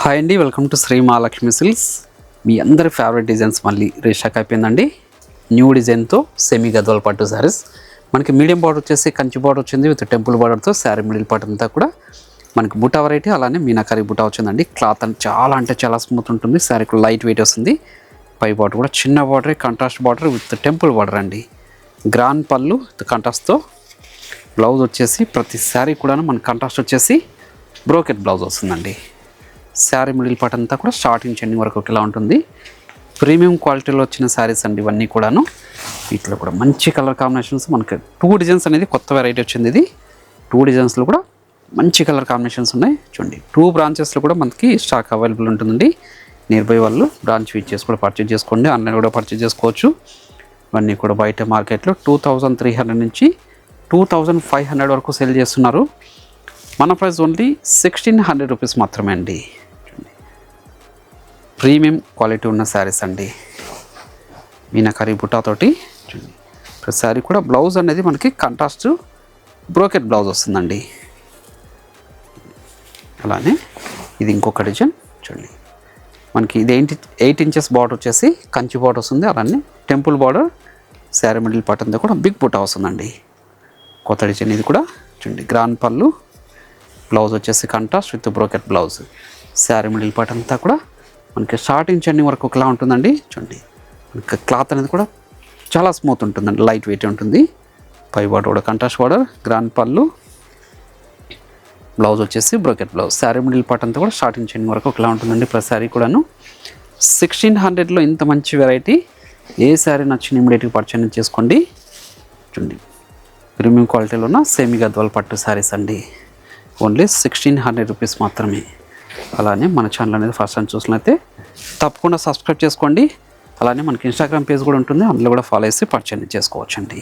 Hi అండి, welcome to Sri Mahalakshmi silks. మీ అందరి ఫేవరెట్ డిజైన్స్ మళ్ళీ రీస్టాక్ అయిపోయిందండి. న్యూ డిజైన్తో సెమీ గద్వాల్ పట్టు శారీస్. మనకి మీడియం బార్డర్ వచ్చేసి కంచి బార్డర్ వచ్చింది విత్ టెంపుల్ బార్డర్తో. శారీ మిడిల్ పార్ట్ అంతా కూడా మనకి బుటా వెరైటీ, అలానే మీనాకరీ బుటా వచ్చిందండి. క్లాత్ అంటే చాలా స్మూత్ ఉంటుంది. శారీ కూడా లైట్ వెయిట్ వస్తుంది. పై బార్డర్ కూడా చిన్న border, contrast border with temple border అండి. గ్రాండ్ పళ్ళు విత్ కాంట్రాస్ట్తో. బ్లౌజ్ వచ్చేసి ప్రతి శారీ కూడా మన కాంట్రాస్ట్ వచ్చేసి బ్రోకెట్ బ్లౌజ్ వస్తుందండి. శారీ మిడిల్ పార్ట్ అంతా కూడా స్టార్టింగ్ ఎండింగ్ వరకు ఒకేలా ఉంటుంది. ప్రీమియం క్వాలిటీలో వచ్చిన శారీస్ అండి ఇవన్నీ కూడాను. వీటిలో కూడా మంచి కలర్ కాంబినేషన్స్, మనకి 2 డిజైన్స్ అనేది కొత్త వెరైటీ వచ్చింది. ఇది 2 డిజైన్స్లో కూడా మంచి కలర్ కాంబినేషన్స్ ఉన్నాయి. చూడండి, 2 బ్రాంచెస్లో కూడా మనకి స్టాక్ అవైలబుల్ ఉంటుందండి. నియర్ బై వాళ్ళు బ్రాంచ్ విజిట్ చేసి కూడా పర్చేజ్ చేసుకోండి. ఆన్లైన్ కూడా పర్చేజ్ చేసుకోవచ్చు. ఇవన్నీ కూడా బయట మార్కెట్లో 2300 నుంచి 2500 వరకు సేల్ చేస్తున్నారు. మన ప్రైస్ ఓన్లీ 1600 రూపీస్ మాత్రమే అండి. ప్రీమియం క్వాలిటీ ఉన్న శారీస్ అండి. మీనాకరీ బుటాతోటి చూడండి. ప్రతి శారీ కూడా బ్లౌజ్ అనేది మనకి కాంట్రాస్ట్ బ్రోకెట్ బ్లౌజ్ వస్తుందండి. అలానే ఇది ఇంకొక డిజైన్ చూడండి. మనకి ఇది 8 ఇంచెస్ బార్డర్ వచ్చేసి కంచి బార్డర్ వస్తుంది. అలానే temple border, sari middle part అంతా కూడా బిగ్ బుటా వస్తుందండి. కొత్త డిజైన్ ఇది కూడా చూడండి. గ్రాండ్ పళ్ళు, బ్లౌజ్ వచ్చేసి contrast with brocade blouse. Sari middle part అంతా కూడా మనకి స్టార్టింగ్ ఎండింగ్ వరకు ఒకలా ఉంటుందండి. చూడండి, మనకి క్లాత్ అనేది కూడా చాలా స్మూత్ ఉంటుందండి, లైట్ వెయిట్ ఉంటుంది. పై బార్డర్ కూడా కాంట్రాస్ట్ బార్డర్, గ్రాండ్ పళ్ళు, బ్లౌజ్ వచ్చేసి brocade blouse. Sari middle part అంతా కూడా స్టార్టింగ్ ఎండింగ్ వరకు ఒకలా ఉంటుందండి. ప్రతి శారీ కూడాను 1600లో ఇంత మంచి వెరైటీ. ఏ శారీ నచ్చిన ఇమీడియట్గా పర్చేజ్ చేసుకోండి. చూడండి, ప్రీమియం క్వాలిటీలో ఉన్న సెమీ గద్వాల్ పట్టు శారీస్ అండి. ఓన్లీ 1600 రూపీస్ మాత్రమే. అలానే మన ఛానల్ అనేది ఫస్ట్ టైం చూసినట్లయితే తప్పకుండా సబ్స్క్రైబ్ చేసుకోండి. అలానే మనకి ఇన్స్టాగ్రామ్ పేజ్ కూడా ఉంటుంది, అందులో కూడా ఫాలో చేసి పర్చేజ్ చేసుకోవచ్చండి.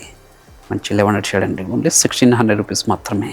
మంచి 1100 షేడ్ అండి. ఓన్లీ 1600 రూపీస్ మాత్రమే.